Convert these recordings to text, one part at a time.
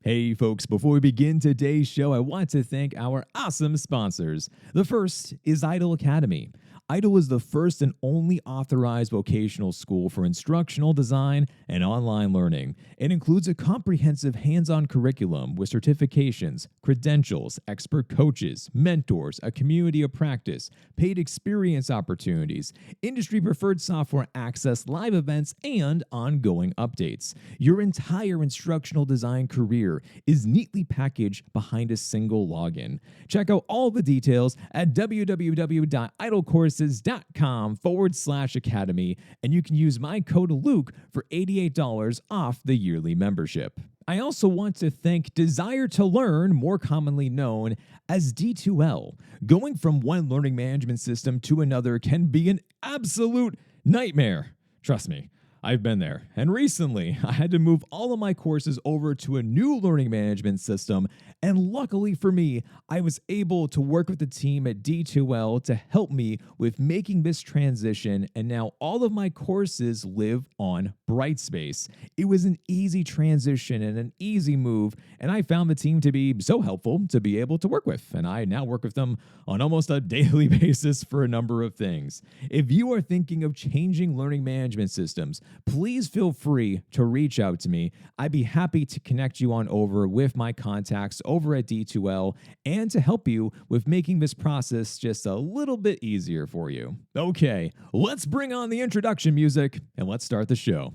Hey folks, before we begin today's show, I want to thank our awesome sponsors. The first is Idle Academy. Idle is the first and only authorized vocational school for instructional design and online learning. It includes a comprehensive hands-on curriculum with certifications, credentials, expert coaches, mentors, a community of practice, paid experience opportunities, industry-preferred software access, live events, and ongoing updates. Your entire instructional design career is neatly packaged behind a single login. Check out all the details at www.idlecourses.com/academy, and you can use my code Luke for $88 off the yearly membership. I also want to thank Desire to Learn, more commonly known as D2L. Going from one learning management system to another can be an absolute nightmare. Trust me, I've been there. And recently, I had to move all of my courses over to a new learning management system. And luckily for me, I was able to work with the team at D2L to help me with making this transition. And now all of my courses live on Brightspace. It was an easy transition and an easy move. And I found the team to be so helpful to be able to work with. And I now work with them on almost a daily basis for a number of things. If you are thinking of changing learning management systems, please feel free to reach out to me. I'd be happy to connect you on over with my contacts over at D2L and to help you with making this process just a little bit easier for you. Okay, let's bring on the introduction music and let's start the show.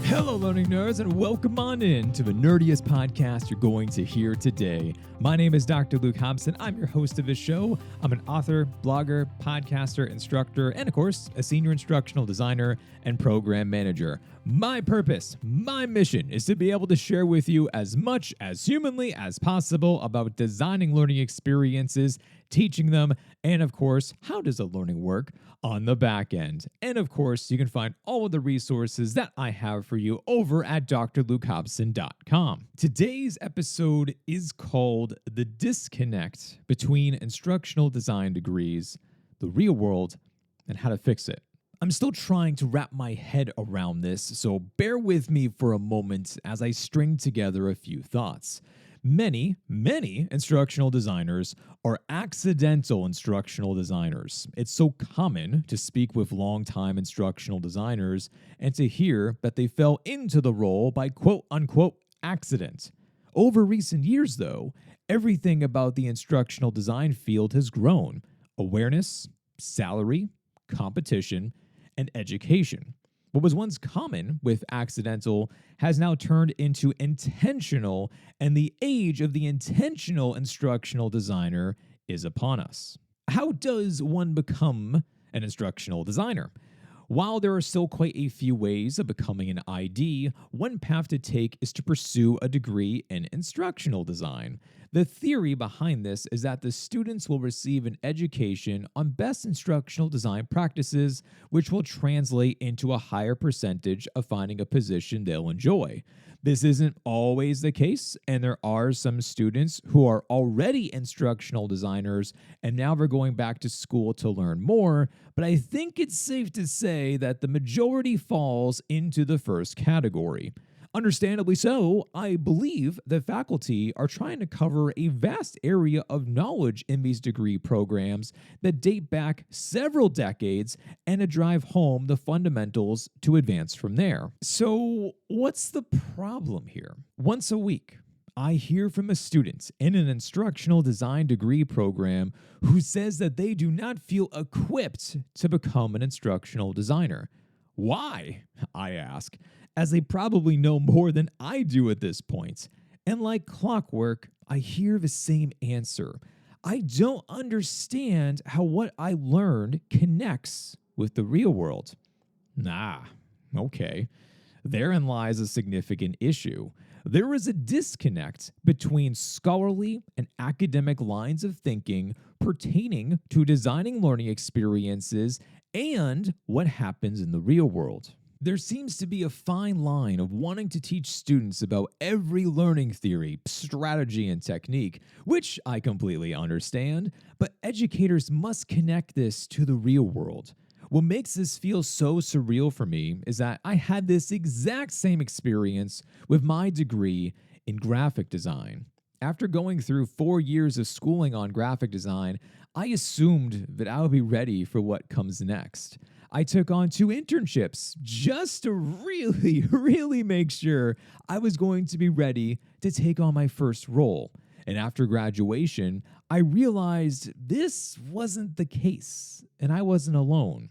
Hello, learning nerds, and welcome on in to the nerdiest podcast you're going to hear today. My name is Dr. Luke Hobson. I'm your host of this show. I'm an author, blogger, podcaster, instructor, and of course, a senior instructional designer and program manager. My purpose, my mission is to be able to share with you as much as humanly as possible about designing learning experiences, teaching them, and of course, how does the learning work on the back end. And of course, you can find all of the resources that I have for you over at drlukehobson.com. Today's episode is called The Disconnect Between Instructional Design Degrees, the Real World, and How to Fix It. I'm still trying to wrap my head around this, so bear with me for a moment as I string together a few thoughts. Many instructional designers are accidental instructional designers. It's so common to speak with longtime instructional designers and to hear that they fell into the role by quote-unquote accident. Over recent years, though, everything about the instructional design field has grown. Awareness, salary, competition, and education. What was once common with accidental has now turned into intentional, and the age of the intentional instructional designer is upon us. How does one become an instructional designer? While there are still quite a few ways of becoming an ID, one path to take is to pursue a degree in instructional design. The theory behind this is that the students will receive an education on best instructional design practices, which will translate into a higher percentage of finding a position they'll enjoy. This isn't always the case, and there are some students who are already instructional designers and now they're going back to school to learn more, but I think it's safe to say that the majority falls into the first category. Understandably so, I believe that faculty are trying to cover a vast area of knowledge in these degree programs that date back several decades and to drive home the fundamentals to advance from there. So, what's the problem here? Once a week, I hear from a student in an instructional design degree program who says that they do not feel equipped to become an instructional designer. Why? I ask, as they probably know more than I do at this point. And like clockwork, I hear the same answer. I don't understand how what I learned connects with the real world. Okay. Therein lies a significant issue. There is a disconnect between scholarly and academic lines of thinking pertaining to designing learning experiences and what happens in the real world. There seems to be a fine line of wanting to teach students about every learning theory, strategy, and technique, which I completely understand, but educators must connect this to the real world. What makes this feel so surreal for me is that I had this exact same experience with my degree in graphic design. After going through 4 years of schooling on graphic design, I assumed that I would be ready for what comes next. I took on 2 internships just to really, really make sure I was going to be ready to take on my first role. And after graduation, I realized this wasn't the case, and I wasn't alone.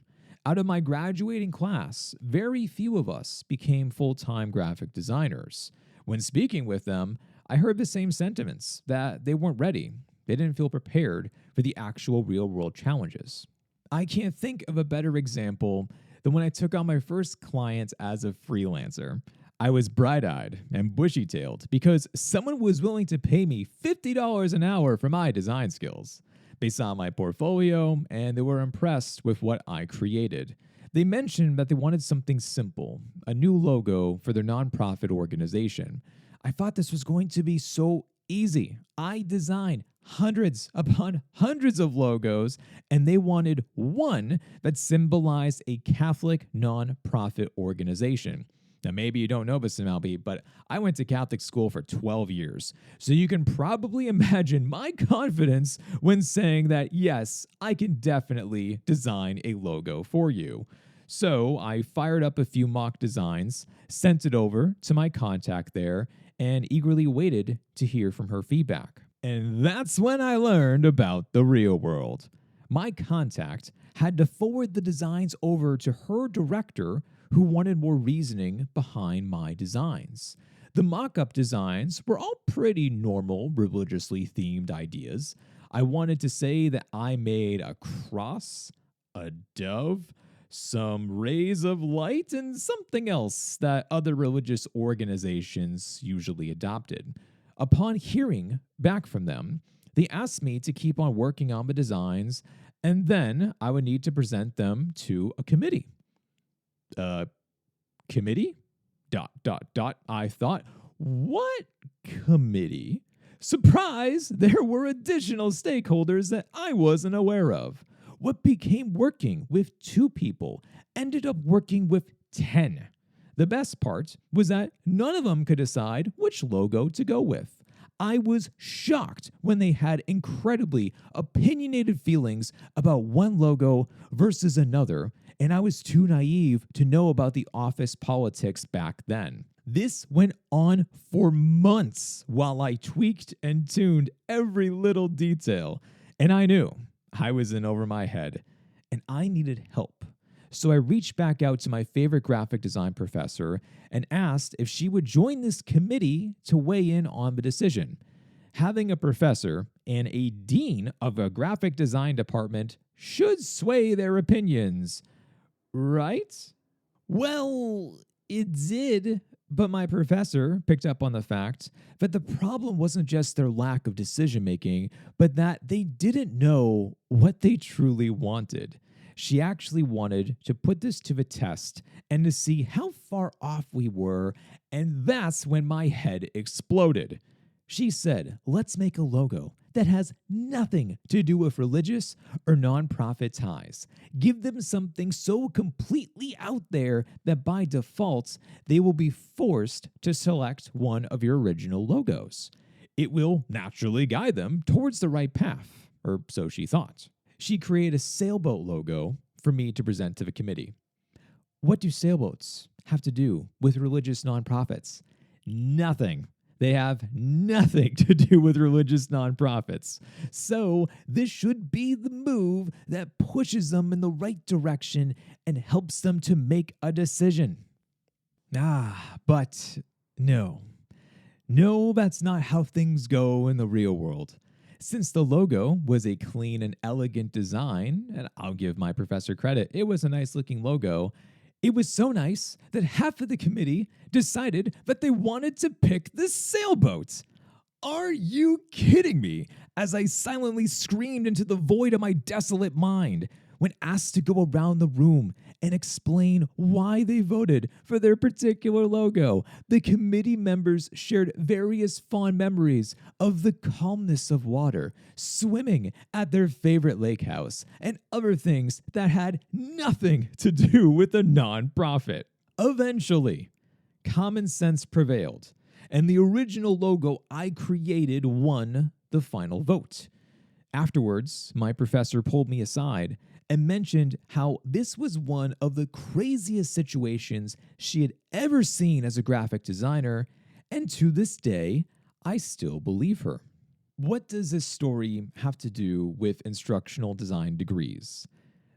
Out of my graduating class, very few of us became full-time graphic designers. When speaking with them, I heard the same sentiments, that they weren't ready. They didn't feel prepared for the actual real-world challenges. I can't think of a better example than when I took on my first client as a freelancer. I was bright-eyed and bushy-tailed because someone was willing to pay me $50 an hour for my design skills. They saw my portfolio and they were impressed with what I created. They mentioned that they wanted something simple, a new logo for their nonprofit organization. I thought this was going to be so easy. I designed hundreds upon hundreds of logos, and they wanted one that symbolized a Catholic nonprofit organization. Now, maybe you don't know this, MLB, but I went to Catholic school for 12 years. So you can probably imagine my confidence when saying that, yes, I can definitely design a logo for you. So I fired up a few mock designs, sent it over to my contact there, and eagerly waited to hear from her feedback. And that's when I learned about the real world. My contact had to forward the designs over to her director, who wanted more reasoning behind my designs. The mock-up designs were all pretty normal, religiously themed ideas. I wanted to say that I made a cross, a dove, some rays of light, and something else that other religious organizations usually adopted. Upon hearing back from them, they asked me to keep on working on the designs, and then I would need to present them to a committee. Committee? ... I thought, what committee? Surprise, there were additional stakeholders that I wasn't aware of. What became working with 2 people ended up working with 10. The best part was that none of them could decide which logo to go with. I was shocked when they had incredibly opinionated feelings about one logo versus another, and I was too naive to know about the office politics back then. This went on for months while I tweaked and tuned every little detail, and I knew I was in over my head, and I needed help. So I reached back out to my favorite graphic design professor and asked if she would join this committee to weigh in on the decision. Having a professor and a dean of a graphic design department should sway their opinions, right? Well, it did, but my professor picked up on the fact that the problem wasn't just their lack of decision-making, but that they didn't know what they truly wanted. She actually wanted to put this to the test and to see how far off we were, and that's when my head exploded. She said, let's make a logo that has nothing to do with religious or nonprofit ties. Give them something so completely out there that by default, they will be forced to select one of your original logos. It will naturally guide them towards the right path, or so she thought. She created a sailboat logo for me to present to the committee. What do sailboats have to do with religious nonprofits? Nothing. They have nothing to do with religious nonprofits. So this should be the move that pushes them in the right direction and helps them to make a decision. But no. No, that's not how things go in the real world. Since the logo was a clean and elegant design, and I'll give my professor credit, it was a nice looking logo. It was so nice that half of the committee decided that they wanted to pick the sailboat. Are you kidding me? As I silently screamed into the void of my desolate mind when asked to go around the room and explain why they voted for their particular logo. The committee members shared various fond memories of the calmness of water, swimming at their favorite lake house, and other things that had nothing to do with the nonprofit. Eventually, common sense prevailed, and the original logo I created won the final vote. Afterwards, my professor pulled me aside and mentioned how this was one of the craziest situations she had ever seen as a graphic designer, and to this day, I still believe her. What does this story have to do with instructional design degrees?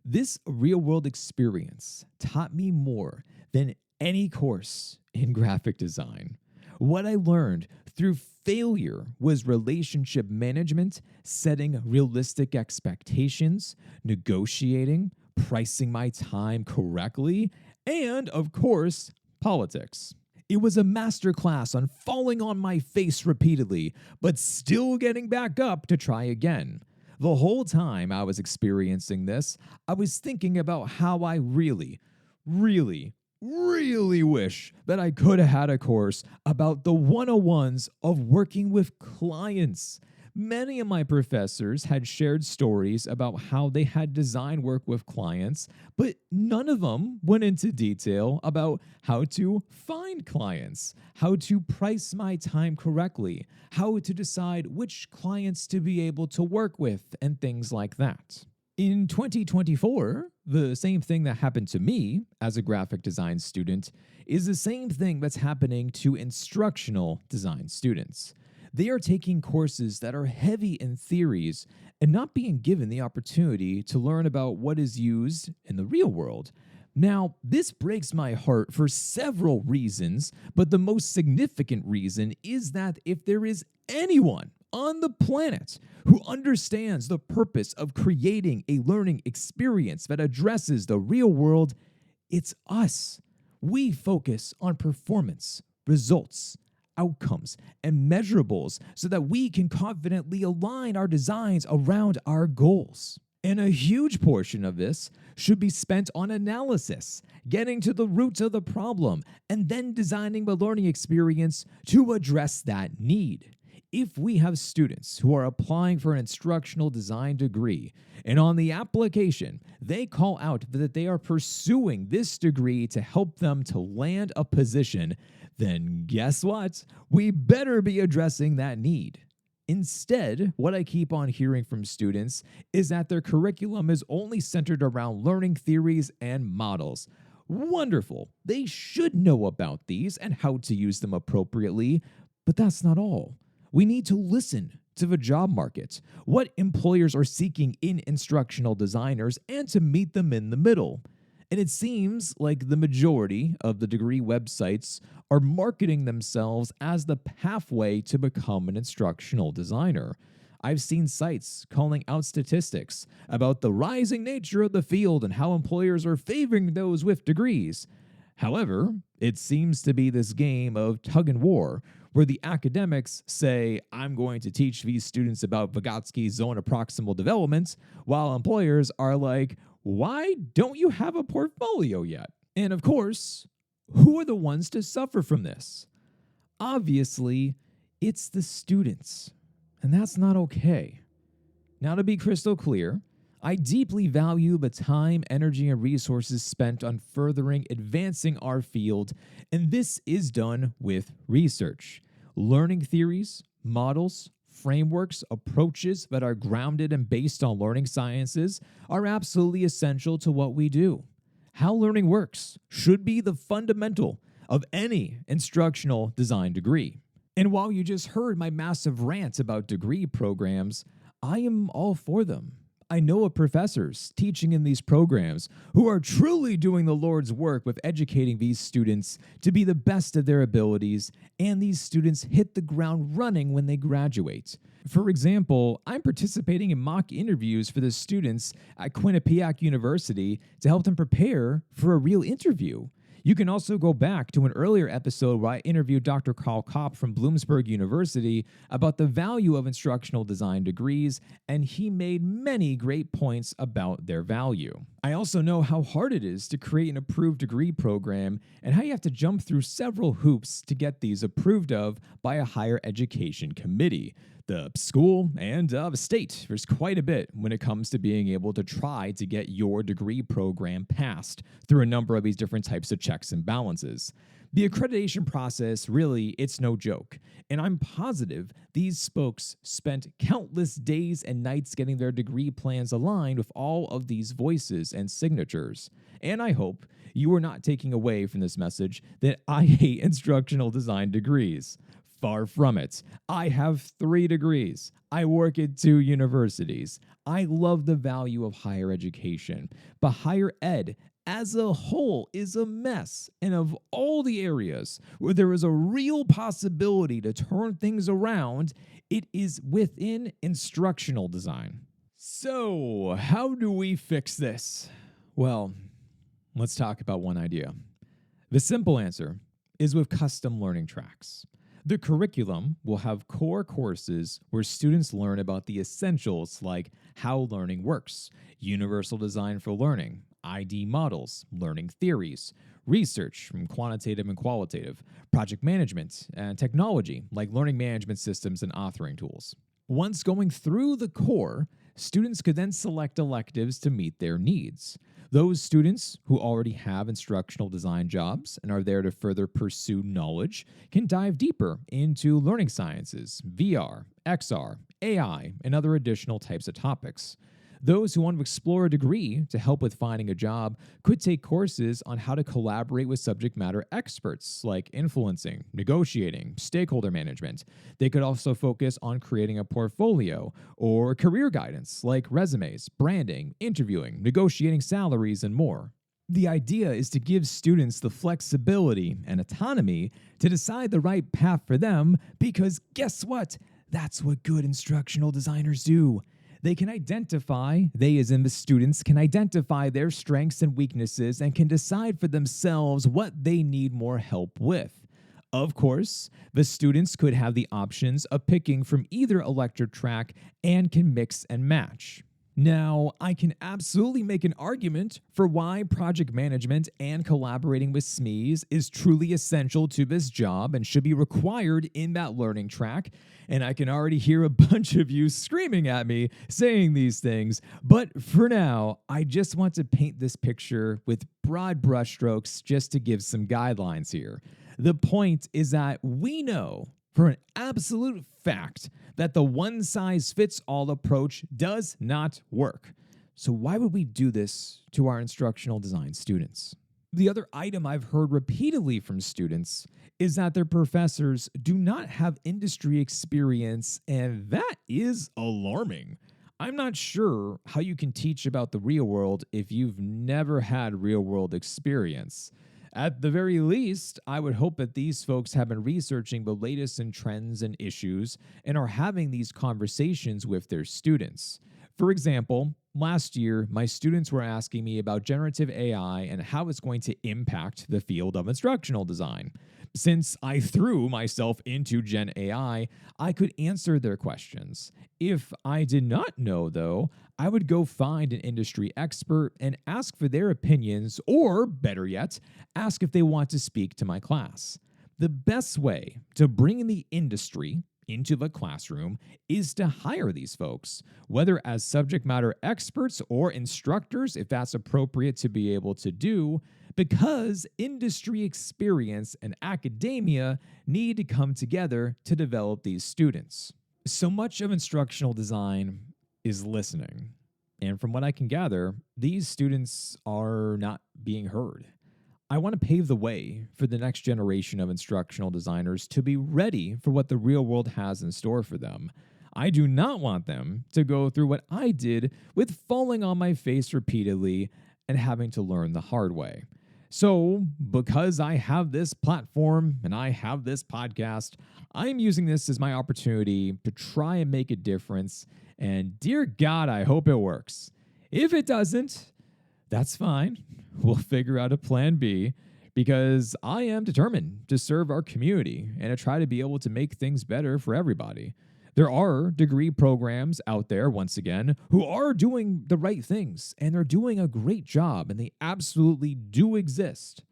This real-world experience taught me more than any course in graphic design. What I learned through failure was relationship management, setting realistic expectations, negotiating, pricing my time correctly, and, of course, politics. It was a masterclass on falling on my face repeatedly, but still getting back up to try again. The whole time I was experiencing this, I was thinking about how I really wish that I could have had a course about the 101s of working with clients. Many of my professors had shared stories about how they had design work with clients, but none of them went into detail about how to find clients, how to price my time correctly, how to decide which clients to be able to work with, and things like that. In 2024, the same thing that happened to me as a graphic design student is the same thing that's happening to instructional design students. They are taking courses that are heavy in theories and not being given the opportunity to learn about what is used in the real world. Now, this breaks my heart for several reasons, but the most significant reason is that if there is anyone on the planet who understands the purpose of creating a learning experience that addresses the real world, it's us. We focus on performance, results, outcomes, and measurables so that we can confidently align our designs around our goals. And a huge portion of this should be spent on analysis, getting to the root of the problem, and then designing the learning experience to address that need. If we have students who are applying for an instructional design degree, and on the application, they call out that they are pursuing this degree to help them to land a position, then guess what? We better be addressing that need. Instead, what I keep on hearing from students is that their curriculum is only centered around learning theories and models. Wonderful. They should know about these and how to use them appropriately, but that's not all. We need to listen to the job market, what employers are seeking in instructional designers, and to meet them in the middle. And it seems like the majority of the degree websites are marketing themselves as the pathway to become an instructional designer. I've seen sites calling out statistics about the rising nature of the field and how employers are favoring those with degrees. However, it seems to be this game of tug and war, where the academics say, I'm going to teach these students about Vygotsky's zone of proximal development, while employers are like, why don't you have a portfolio yet? And of course, who are the ones to suffer from this? Obviously, it's the students, and that's not okay. Now, to be crystal clear, I deeply value the time, energy, and resources spent on furthering advancing our field, and this is done with research, learning theories, models, frameworks, approaches that are grounded and based on learning sciences are absolutely essential to what we do. How learning works should be the fundamental of any instructional design degree. And while you just heard my massive rant about degree programs, I am all for them. I know of professors teaching in these programs who are truly doing the Lord's work with educating these students to be the best of their abilities, and these students hit the ground running when they graduate. For example, I'm participating in mock interviews for the students at Quinnipiac University to help them prepare for a real interview. You can also go back to an earlier episode where I interviewed Dr. Carl Kopp from Bloomsburg University about the value of instructional design degrees, and he made many great points about their value. I also know how hard it is to create an approved degree program and how you have to jump through several hoops to get these approved of by a higher education committee. The school and state. There's quite a bit when it comes to being able to try to get your degree program passed through a number of these different types of checks and balances. The accreditation process, really, it's no joke. And I'm positive these folks spent countless days and nights getting their degree plans aligned with all of these voices and signatures. And I hope you are not taking away from this message that I hate instructional design degrees. Far from it. I have 3 degrees. I work at 2 universities. I love the value of higher education, but higher ed as a whole is a mess. And of all the areas where there is a real possibility to turn things around, it is within instructional design. So, how do we fix this? Well, let's talk about one idea. The simple answer is with custom learning tracks. The curriculum will have core courses where students learn about the essentials like how learning works, universal design for learning, ID models, learning theories, research from quantitative and qualitative, project management, and technology like learning management systems and authoring tools. Once going through the core, students could then select electives to meet their needs. Those students who already have instructional design jobs and are there to further pursue knowledge can dive deeper into learning sciences, VR, XR, AI, and other additional types of topics. Those who want to explore a degree to help with finding a job could take courses on how to collaborate with subject matter experts like influencing, negotiating, stakeholder management. They could also focus on creating a portfolio or career guidance like resumes, branding, interviewing, negotiating salaries, and more. The idea is to give students the flexibility and autonomy to decide the right path for them because guess what? That's what good instructional designers do. They as in the students, can identify their strengths and weaknesses and can decide for themselves what they need more help with. Of course, the students could have the options of picking from either elective track and can mix and match. Now, I can absolutely make an argument for why project management and collaborating with SMEs is truly essential to this job and should be required in that learning track. And I can already hear a bunch of you screaming at me saying these things. But for now, I just want to paint this picture with broad brushstrokes just to give some guidelines here. The point is that we know for an absolute fact that the one-size-fits-all approach does not work. So why would we do this to our instructional design students? The other item I've heard repeatedly from students is that their professors do not have industry experience, and that is alarming. I'm not sure how you can teach about the real world if you've never had real-world experience. At the very least, I would hope that these folks have been researching the latest in trends and issues and are having these conversations with their students. For example, last year, my students were asking me about generative AI and how it's going to impact the field of instructional design. Since I threw myself into Gen AI, I could answer their questions. If I did not know, though, I would go find an industry expert and ask for their opinions, or better yet, ask if they want to speak to my class. The best way to bring the industry into the classroom is to hire these folks, whether as subject matter experts or instructors, if that's appropriate to be able to do, because industry experience and academia need to come together to develop these students. So much of instructional design is listening. And from what I can gather, these students are not being heard. I want to pave the way for the next generation of instructional designers to be ready for what the real world has in store for them. I do not want them to go through what I did with falling on my face repeatedly and having to learn the hard way. So, because I have this platform and I have this podcast, I'm using this as my opportunity to try and make a difference. And dear God, I hope it works. If it doesn't, that's fine. We'll figure out a plan B. because I am determined to serve our community and to try to be able to make things better for everybody. There are degree programs out there, once again, who are doing the right things, and they're doing a great job, and they absolutely do exist.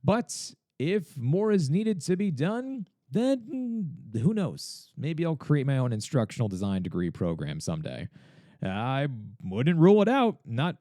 But if more is needed to be done, then who knows? Maybe I'll create my own instructional design degree program someday. I wouldn't rule it out. I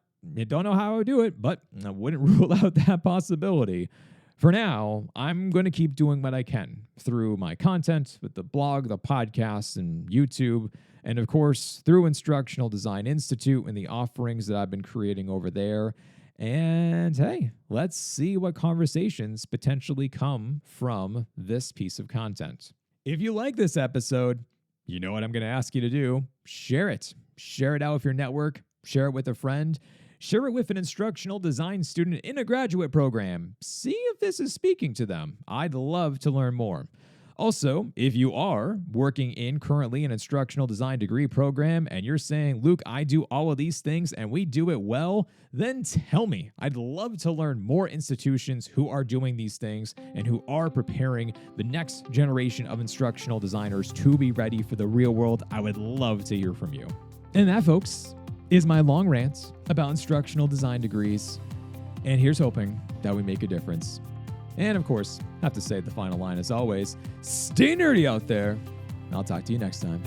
don't know how I would do it, but I wouldn't rule out that possibility. For now, I'm going to keep doing what I can through my content with the blog, the podcast, and YouTube, and of course, through Instructional Design Institute and the offerings that I've been creating over there. And hey, let's see what conversations potentially come from this piece of content. If you like this episode, you know what I'm going to ask you to do. Share it. Share it out with your network. Share it with a friend. Share it with an instructional design student in a graduate program. See if this is speaking to them. I'd love to learn more. Also, if you are working in currently an instructional design degree program and you're saying, Luke, I do all of these things and we do it well, then tell me. I'd love to learn more institutions who are doing these things and who are preparing the next generation of instructional designers to be ready for the real world. I would love to hear from you. And that, folks, is my long rant about instructional design degrees. And here's hoping that we make a difference. And of course, I have to say the final line as always, stay nerdy out there. I'll talk to you next time.